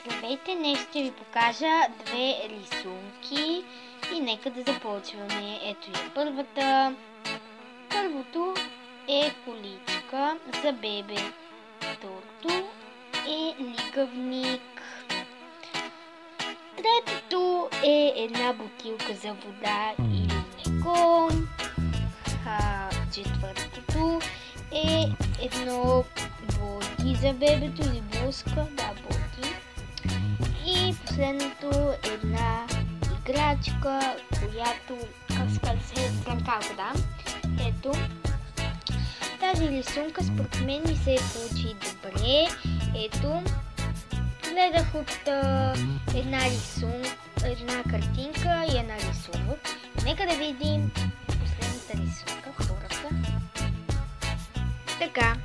Здравейте, днес ще ви покажа две рисунки и нека да започваме. Ето я първата. Първото е количка за бебе. Второто е лигавник. Третото е една бутилка за вода или млеко. Четвъртото е едно боди за бебето или блузка. Боди. И последното е една играчка, която, Ето. Тази рисунка според мен ми се получи добре. Ето. Гледах от една картинка и една рисунка. Нека да видим последната рисунка, втората. Така.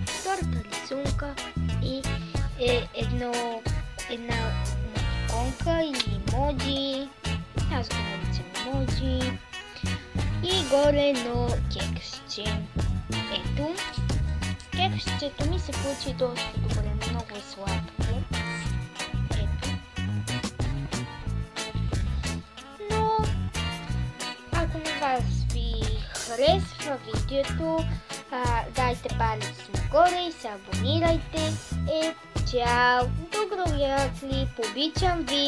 Втората рисунка е една иконка или емоджи. Аз го наричам емоджи. И горе едно кексче. Ето. Кексчето ми се получи доста добре, много е сладко. Ето. Но ако на вас ви харесва видеото, дайте палец нагоре и се абонирайте. Чао! До другия клип. Обичам ви!